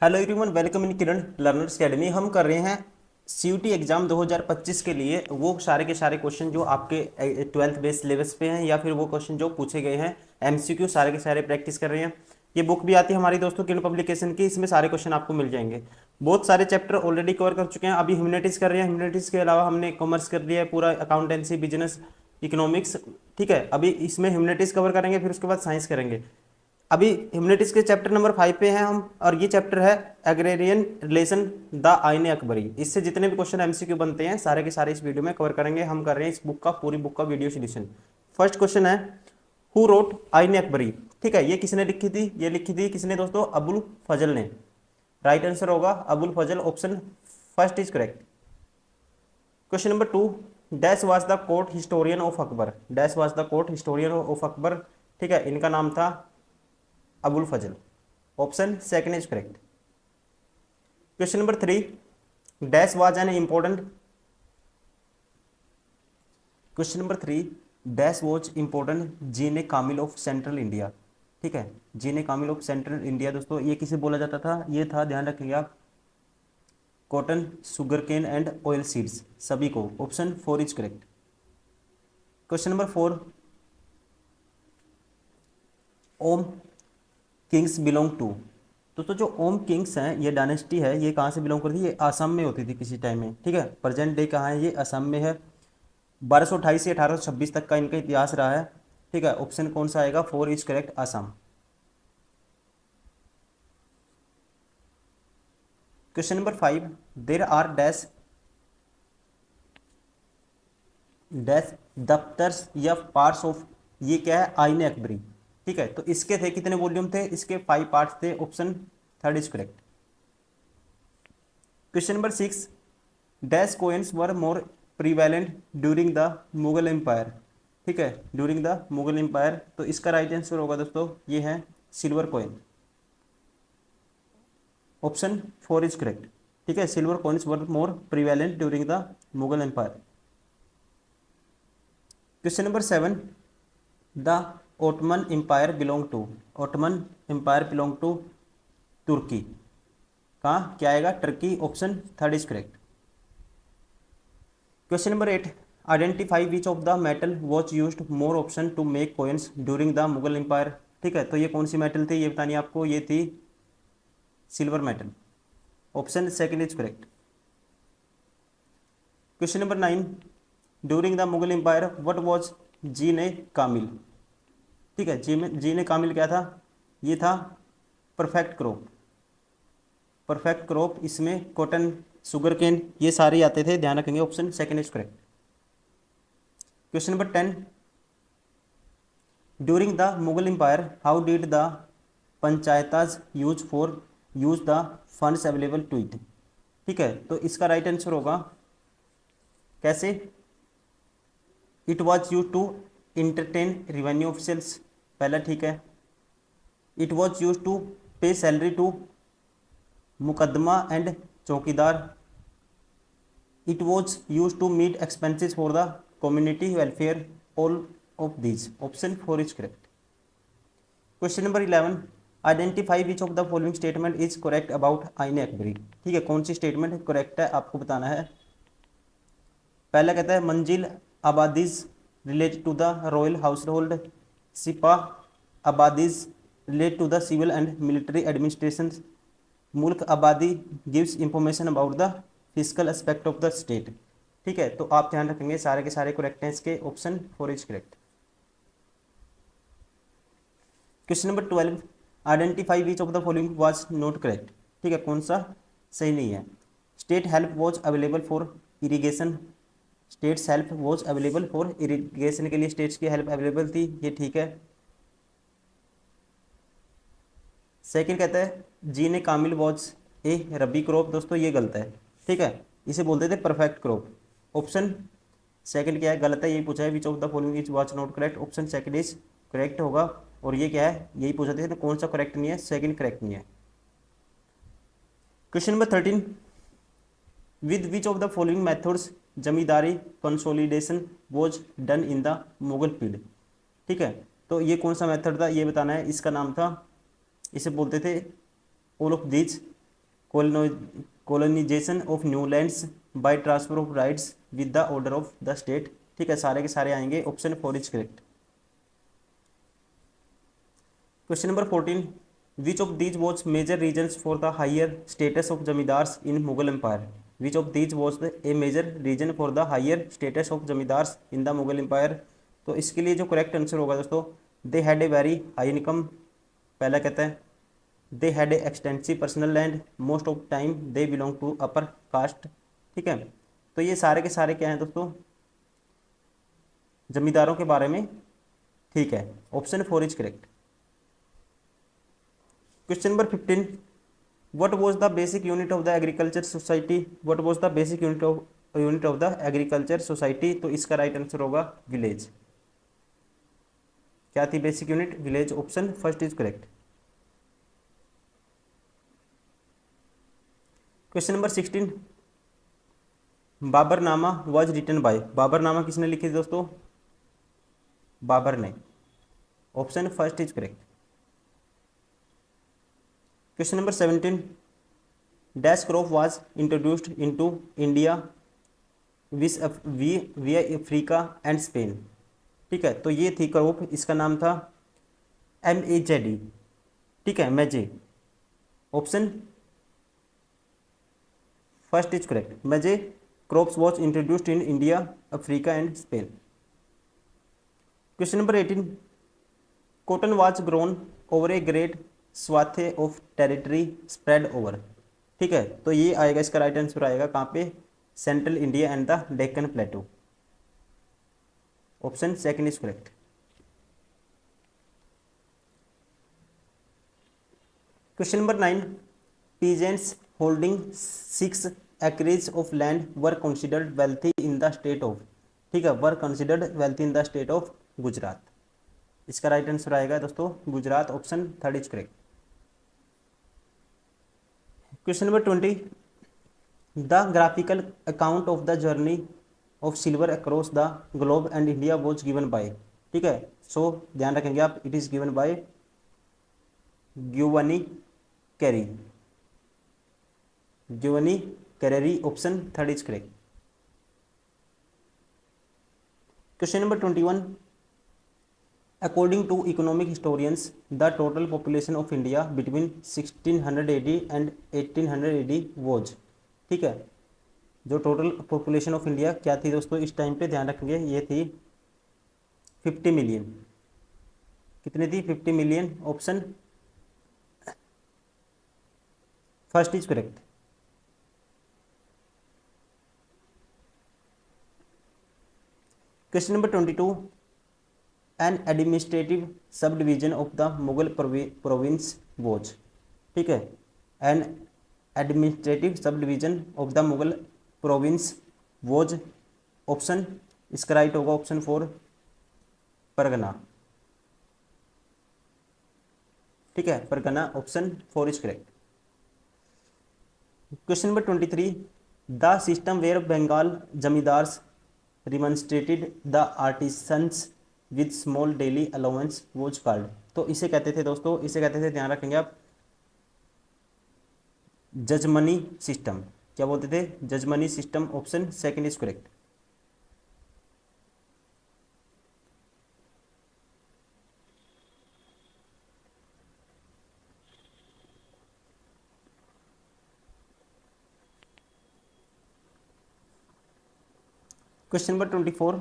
Hello everyone, welcome in Kiran learners academy. हम कर रहे हैं सीयूटी एग्जाम 2025 के लिए वो सारे के सारे क्वेश्चन जो आपके 12th बेस सिलेबस पे हैं या फिर वो क्वेश्चन जो पूछे गए हैं एमसीक्यू, सारे के सारे प्रैक्टिस कर रहे हैं। ये बुक भी आती है हमारी दोस्तों किरण पब्लिकेशन की, इसमें सारे क्वेश्चन आपको मिल जाएंगे। बहुत सारे चैप्टर ऑलरेडी कवर कर चुके हैं, अभी ह्यूमैनिटीज कर रहे हैं। ह्यूमैनिटीज के अलावा हमने कॉमर्स कर लिया है, पूरा अकाउंटेंसी, बिजनेस, इकोनॉमिक्स। ठीक है, अभी इसमें ह्यूमैनिटीज कवर करेंगे, फिर उसके बाद साइंस करेंगे। अभी ह्यूमैनिटीज के चैप्टर नंबर 5 पे हैं हम, और ये चैप्टर है एग्रेरियन रिलेशन द आईन अकबरी। इससे जितने भी क्वेश्चन एमसीक्यू बनते हैं सारे के सारे इस वीडियो में कवर करेंगे। हम कर रहे हैं इस बुक का, पूरी बुक का वीडियो सोल्यूशन। फर्स्ट क्वेश्चन है, हु रोट आईन अकबरी। ठीक है, ये किसने लिखी थी? ये लिखी थी किसने दोस्तों? अबुल फजल ने। राइट आंसर होगा Abul Fazal, option first is correct. Question number 2, dash was the court historian of Akbar. Dash was the court historian of Akbar. ठीक है, इनका नाम था Abul Fazal, option second is correct. Question number 3, dash was an important. Question number 3, dash was important जीने कामिल of central India. ठीक है, जीने कामिल ऑफ सेंट्रल इंडिया दोस्तों ये किसे बोला जाता था? ये था, ध्यान रखिए आप, cotton, sugar cane and oil seeds, सभी को। Option 4 is correct. Question number 4, Ahom kings belong to. दोस्तों जो ओम किंग्स हैं, ये डायनेस्टी है, ये कहाँ से बिलोंग करती है? ये असम में होती थी किसी टाइम में। ठीक है, प्रेजेंट डे कहाँ है? ये असम में है। 1228 से 1826 तक का इनका इतिहास रहा है। ठीक है, ऑप्शन कौन सा आएगा? 4 is correct, Assam. Question number 5, there are dash dash दफ्तर्स या पार्ट्स ऑफ। ये क्या है? आईन अकबरी। ठीक है, तो इसके थे कितने वॉल्यूम थे? इसके 5 पार्ट्स थे, option third is correct. Question number 6, dash coins were more prevalent during the Mughal empire. ठीक है, ड्यूरिंग द मुगल एम्पायर, तो इसका राइट आंसर होगा दोस्तों, ये है silver coin, option 4 is correct. ठीक है, silver coins were more prevalent during the Mughal empire. Question number 7, the Ottoman empire belong to. Ottoman empire belong to तुर्की। कहाँ क्या आएगा? Turkey, option third is correct. Question number 8, identify which of the metal was used more option to make coins during the Mughal empire. ठीक है, तो ये कौन सी metal थी? ये बतानी है आपको, ये थी silver metal, option second is correct. Question number 9, during the Mughal empire what was जीन ए कामिल। ठीक है, जीन ए कामिल क्या था? ये था परफेक्ट क्रॉप। परफेक्ट क्रॉप, इसमें कॉटन, सुगर केन, ये सारे आते थे, ध्यान रखेंगे, option second is correct. Question number 10, during the Mughal empire how did the panchayats use the funds available to it. ठीक है, तो इसका राइट आंसर होगा कैसे? It was use to entertain revenue officials, पहला ठीक है। It was use to pay salary to मुकदमा and chowkidar. It was use to meet expenses for the community welfare, all of these, option 4 is correct. Question number 11, identify which of the following statement is correct about Ain Akbari. ठीक है, कौन सी statement correct है आपको बताना है। पहला कहता है मंजिल आबादीज related to the royal household. सिपा आबादीज related to the civil and military administration. मुल्क आबादी gives information about the physical aspect of the state. ठीक है, तो आप ध्यान रखेंगे सारे के सारे करेक्ट हैं इसके, option 4 is correct. Question number 12, identify which of the following was not correct. ठीक है, कौन सा सही नहीं है। State help was available for irrigation. States help was available for irrigation, के लिए स्टेट्स की हेल्प अवेलेबल थी, ये ठीक है। सेकंड कहता है जीने कामिल वॉज ए रबी क्रॉप। दोस्तों ये गलत है। ठीक है, इसे बोलते थे परफेक्ट क्रॉप, ऑप्शन सेकंड क्या है? गलत है, यही पूछा है विच of the following is was not correct, option second is correct होगा। और ये क्या है? यही पूछा था, तो कौन सा करेक्ट नहीं है? सेकंड करेक्ट नहीं है। Question number 13, with which of the following methods zamindari consolidation was done in the Mughal period. ठीक है, तो ये कौन सा मेथड था ये बताना है। इसका नाम था, इसे बोलते थे all of these. Colonization of new lands by transfer of rights with the order of the state. ठीक है, सारे के सारे आएंगे, option 4 is correct. Question number 14, which of these was major reasons for the higher status of zamindars in Mughal empire. Which of these was a major reason for the higher status of zamindars in the Mughal empire. तो इसके लिए जो correct answer होगा दोस्तों, they had a very high income, पहला कहता है। They had a extensive personal land, most of time they belong to upper caste. ठीक है, तो ये सारे के सारे क्या हैं दोस्तों, जमींदारों के बारे में। ठीक है, option 4 is correct. Question number 15, what was the basic unit of the agriculture society. What was the basic unit of the agriculture society. तो इसका राइट आंसर होगा विलेज। क्या थी basic unit, village, option first is correct. Question number 16, Baburnama was written by. Baburnama किसने लिखी थी दोस्तों, बाबर ने, option first is correct. Question number 17, dash crop was introduced into India विया अफ्रीका एंड स्पेन। ठीक है, तो ये थी क्रॉप, इसका नाम था MEJD। ठीक है, maize, option first is correct. Maize crops was introduced in India, Africa and Spain. Question number 18, cotton was grown over a great swathe of territory spread over. ठीक है, तो ये आएगा, इसका राइट आंसर आएगा कहाँ पे, central India and the Deccan प्लेटू, option second is correct. Question number 9, peasants holding 6 acres of land were considered wealthy in the state of. ठीक है, were considered wealthy in the state of Gujarat. इसका right answer आएगा दोस्तों Gujarat, option third is correct. Question number 20, the graphical account of the journey of silver across the globe and India was given by. ठीक है, so ध्यान रखेंगे आप, it is given by Giovanni Careri, Giovanni Careri, option third is correct. Question number 21, according to economic historians the total population of India between 1600 AD and 1800 AD was. ठीक है, जो total population of India क्या थी दोस्तों इस time पे, ध्यान रखेंगे, ये थी 50 मिलियन। कितनी थी, 50 million, option first is correct. Question number 22, an administrative sub division of the Mughal province was. ठीक है, an administrative sub division of the Mughal province was, option इसका राइट होगा ऑप्शन 4 परगना। ठीक है, pargana, option 4 is correct. Question number 23, the system where Bengal zamindars remonstrated the artisans with small daily allowance was called. तो इसे कहते थे दोस्तों, इसे कहते थे, ध्यान रखेंगे आप, जजमनी सिस्टम। क्या बोलते थे, jajmani system, option second is correct. Question number 24,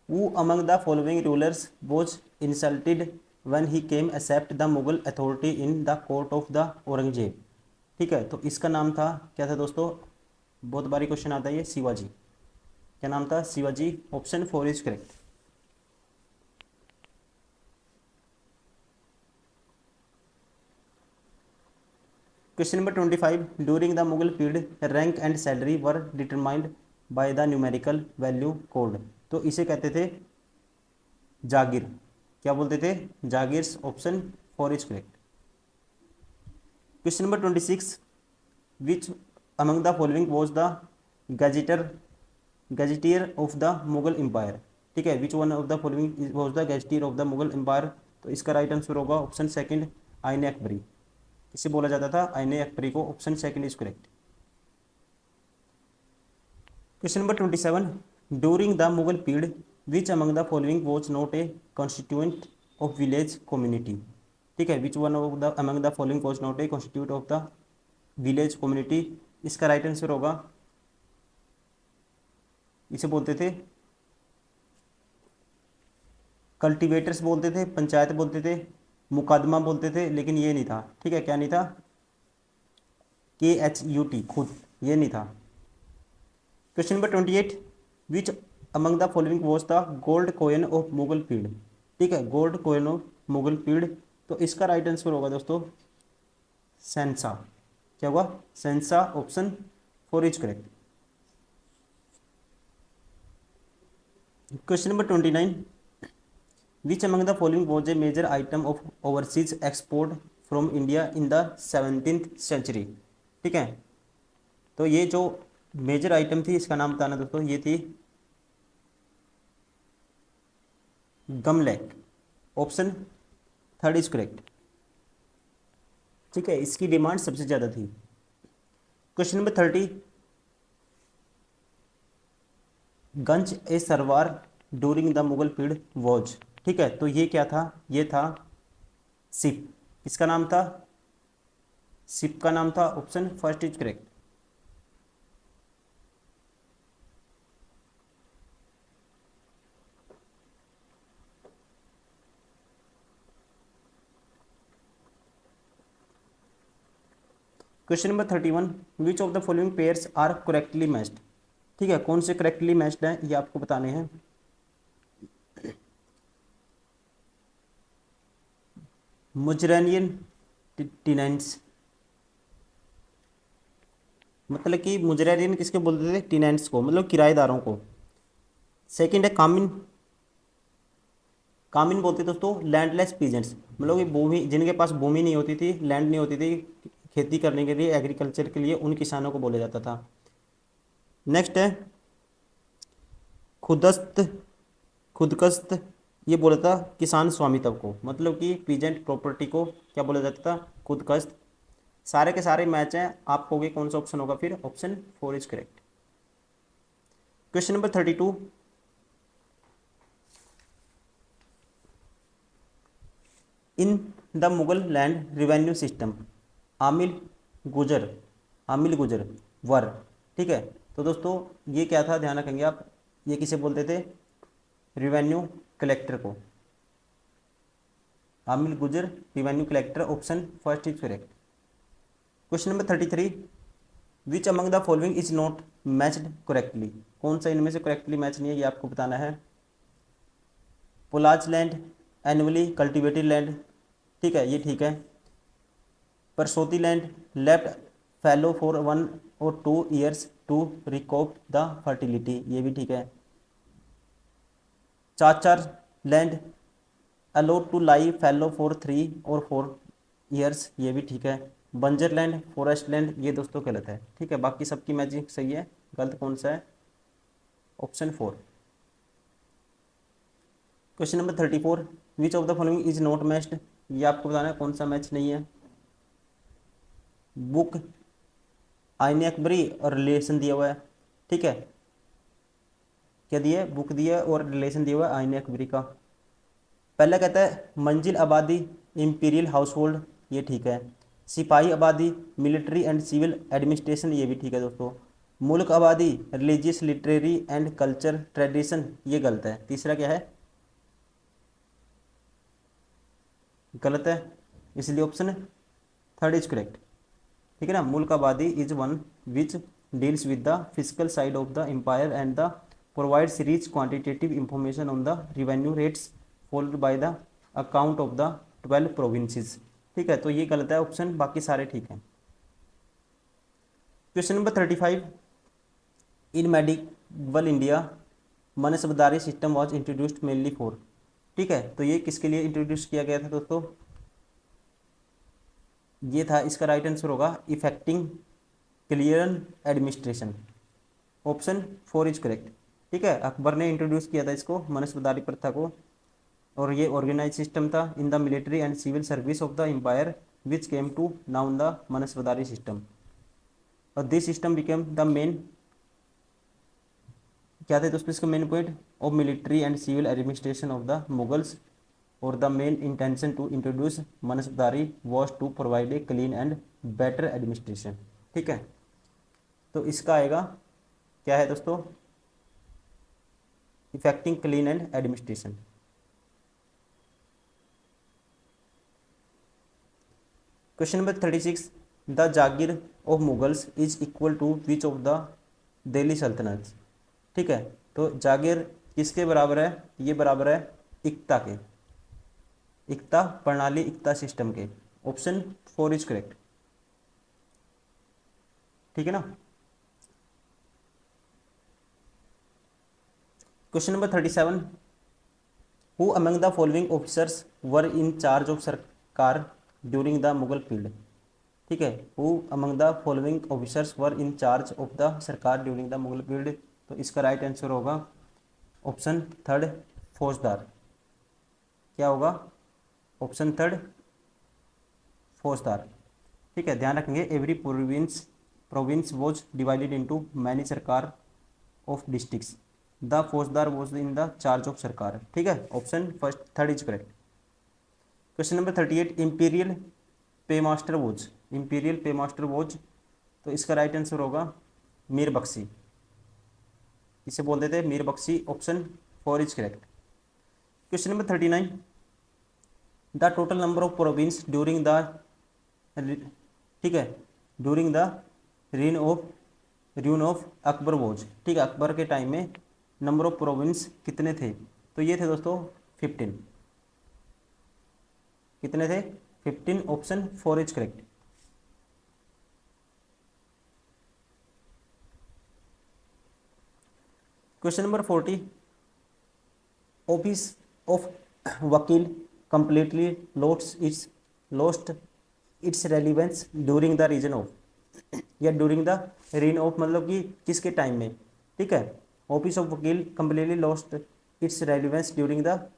who among the following rulers was insulted when he came accept the Mughal authority in the court of the Aurangzeb. ठीक है, तो इसका नाम था, क्या था दोस्तों, बहुत बारी क्वेश्चन आता है ये, शिवाजी। क्या नाम था, Shivaji, option 4 is correct. Question number 25, during the Mughal period rank and salary were determined by the numerical value code. तो इसे कहते थे जागीर। क्या बोलते थे, jagirs, option 4 is correct. Question number 26, which among the following was the gazetteer of the Mughal empire. ठीक है, which one of the following was the gazetteer of the Mughal empire. तो इसका राइट आंसर होगा ऑप्शन सेकंड, आईन अकबरी। इसे बोला जाता था आईने अकबरी को। Option second is correct. Question number 27, during the Mughal period which among the following was not a constituent of village community. ठीक है, which one of the among the following was not a constitute of the village community. इसका right answer होगा, इसे बोलते थे cultivators बोलते थे, पंचायत बोलते थे, मुकदमा बोलते थे, लेकिन ये नहीं था। ठीक है, क्या नहीं था? KHUT, खुद, ये नहीं था। Question number 28, which among the following was the gold coin of Mughal period. ठीक है, gold coin of Mughal period, तो इसका राइट आंसर होगा दोस्तों सेंसा। क्या होगा? सेंसा। Option 4 is correct. Question number 29, which among the following was a major item of overseas export from India in the 17th century. ठीक है, तो ये जो मेजर आइटम थी इसका नाम बताना दोस्तों, ये थी गमलेट। Option third is correct. ठीक है, इसकी डिमांड सबसे ज़्यादा थी। क्वेश्चन नंबर 30, गंज ए सरवार during the Mughal period was. ठीक है, तो ये क्या था? ये था सिप। किसका नाम था? सिप का नाम था। Option first is correct. Question number 31, which of the following pairs are correctly matched. ठीक है, कौन से करेक्टली मैच्ड हैं ये आपको बताने हैं। मुजरेनियन टिनेंट्स, मतलब कि मुजरेनियन किसके बोलते थे? टिनेंट्स को, मतलब किराएदारों को। सेकंड है कामिन। कामिन बोलते दोस्तों लैंडलेस पीजेंट्स, मतलब कि भूमि, जिनके पास भूमि नहीं होती थी, लैंड नहीं होती थी खेती करने के लिए, एग्रीकल्चर के लिए, उन किसानों को बोला जाता था। नेक्स्ट है खुदस्त। खुदकस्त, ये बोला था किसान स्वामित्व को, मतलब कि पीजेंट प्रॉपर्टी को क्या बोला जाता था? खुदकस्त। सारे के सारे मैच हैं, आप कहोगे कौन सा ऑप्शन होगा फिर? Option 4 is correct. Question number 32, in the Mughal land revenue system आमिल गुजर, आमिल गुजर वर। ठीक है, तो दोस्तों ये क्या था, ध्यान रखेंगे आप, ये किसे बोलते थे? रिवेन्यू कलेक्टर को। आमिल गुजर revenue collector. Option first is correct. Question number 33, which among the following is not matched correctly. कौन सा इनमें से करेक्टली मैच नहीं है, ये आपको बताना है। Polaj land, annually cultivated land, ठीक है ये ठीक है। परसोती land left fallow for 1 or 2 years to recoup the fertility, ये भी ठीक है। Chachar land allowed to lie fallow for 3 or 4 years, ये भी ठीक है। बंजर लैंड, फॉरेस्ट लैंड, ये दोस्तों गलत है। ठीक है, बाकी सबकी मैचिंग सही है, गलत कौन सा है? Option 4। Question number 34, which of the following is not matched, ये आपको बताना है कौन सा मैच नहीं है। बुक, आईने अकबरी और रिलेशन दिया हुआ है। ठीक है, क्या दिया है? बुक दिया है और रिलेशन दिया हुआ है आईने अकबरी का। पहला कहता है मंजिल आबादी इंपीरियल हाउस होल्ड, ये ठीक है। सिपाही आबादी मिलिट्री एंड सिविल एडमिनिस्ट्रेशन, ये भी ठीक है दोस्तों। मुल्क आबादी religious literary and culture tradition, ये गलत है। तीसरा क्या है? गलत है, इसलिए ऑप्शन थर्ड इज करेक्ट। ठीक है ना, मुल्क आबादी is one which deals with the physical side of the empire and the provides rich quantitative information on the revenue rates followed by the account of the 12 provinces. ठीक है, तो ये गलत है ऑप्शन, बाकी सारे ठीक हैं। Question number 35, in medieval India मनसबदारी system was introduced mainly for. ठीक है, तो ये किसके लिए इंट्रोड्यूस किया गया था दोस्तों? ये था, इसका राइट आंसर होगा effecting clear administration. Option 4 is correct. ठीक है, अकबर ने इंट्रोड्यूस किया था इसको, मनसबदारी प्रथा को, और ये ऑर्गेनाइज सिस्टम था in the military and civil service of the empire which came to known the mansabdari system, और this system became the main, क्या थे दोस्तों इसका main point, of military and civil administration of the Mughals, और the main intention to introduce mansabdari was to provide a clean and better administration. ठीक है, तो इसका आएगा क्या है दोस्तों, effecting clean and administration. Question number 36, the jagir of Mughals is equal to which of the Delhi Sultanate. ठीक है, तो जागीर किसके बराबर है, ये बराबर है इक्ता के, इक्ता प्रणाली, इक्ता सिस्टम के। Option 4 is correct. ठीक है ना। Question number 37, who among the following officers were in charge of सरकार ड्यूरिंग द मुगल पीरियड। ठीक है, who among the following officers were in charge of the सरकार ड्यूरिंग द मुगल पीरियड, तो इसका राइट आंसर होगा ऑप्शन 3 फौजदार। क्या होगा, ऑप्शन 3 फौजदार। ठीक है, ध्यान रखेंगे every province was divided into many सरकार ऑफ डिस्ट्रिक्ट्स, द फौजदार was in the charge of सरकार। ठीक है, option 3 is correct. Question number 38, imperial पे मास्टर वॉज, इंपीरियल पे मास्टर वॉज, तो इसका राइट आंसर होगा मीर बख्शी, इसे बोलते थे Mir Bakhshi. Option 4 is correct. Question number 39, the total number of province during the, ठीक है, during the reign of Akbar was. ठीक है, अकबर के टाइम में नंबर ऑफ प्रोविंस कितने थे, तो ये थे दोस्तों 15। कितने थे, 15। Option 4 is correct. Question number 40, office of wakil completely lost its relevance during the reason of, या ड्यूरिंग द रीन ऑफ मतलब कि किसके टाइम में। ठीक है, office of wakil completely lost its relevance during the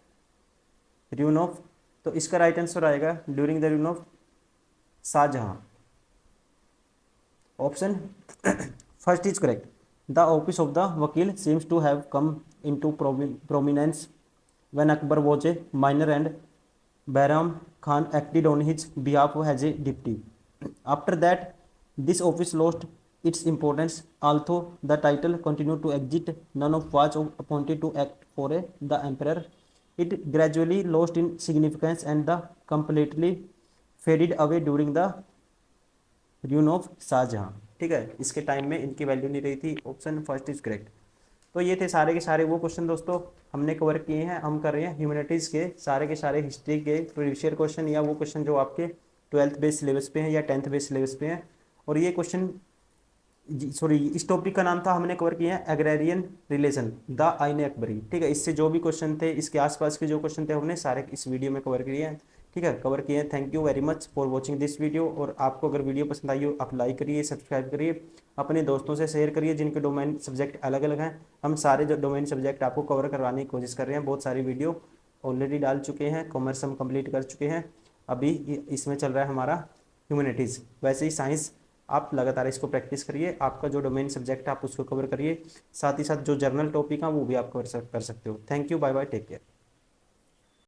reign of, तो इसका राइट आंसर आएगा during the reign of Shahjahan. Option 1 is correct. The office of the wakil seems to have come into prominence when Akbar was a minor and Bahram Khan acted on his behalf as a deputy. After that, this office lost its importance. Although the title continued to exist, none of was appointed to act for the emperor. It gradually lost in significance and the completely faded away during the reign of Shah Jahan. ठीक है, इसके time में इनकी value नहीं रही थी। Option 1 is correct. तो ये थे सारे के सारे वो क्वेश्चन दोस्तों हमने कवर किए हैं। हम कर रहे हैं ह्यूमैनिटीज़ के सारे हिस्ट्री के प्रीवियस ईयर क्वेश्चन, या वो क्वेश्चन जो आपके 12th बेस सिलेबस पे हैं या 10th बेस सिलेबस पे हैं। और ये क्वेश्चन, सॉरी, इस टॉपिक का नाम था, हमने कवर किया है एग्रेरियन रिलेशन द आइन अकबरी। ठीक है, इससे जो भी क्वेश्चन थे, इसके आसपास के जो क्वेश्चन थे, हमने सारे इस वीडियो में कवर किए हैं। ठीक है, कवर किए हैं। Thank you very much for watching this video. और आपको अगर वीडियो पसंद आई हो, आप लाइक करिए, सब्सक्राइब करिए, अपने दोस्तों से शेयर करिए जिनके डोमेन सब्जेक्ट अलग अलग हैं। हम सारे जो डोमेन सब्जेक्ट आपको कवर करवाने की कोशिश कर रहे हैं। बहुत सारी वीडियो ऑलरेडी डाल चुके हैं, कॉमर्स हम कंप्लीट कर चुके हैं, अभी इसमें चल रहा है हमारा ह्यूमैनिटीज़। वैसे ही साइंस आप लगातार इसको प्रैक्टिस करिए, आपका जो डोमेन सब्जेक्ट है आप उसको कवर करिए, साथ ही साथ जो जर्नल टॉपिक है वो भी आप कर सकते हो। Thank you, bye bye, take care.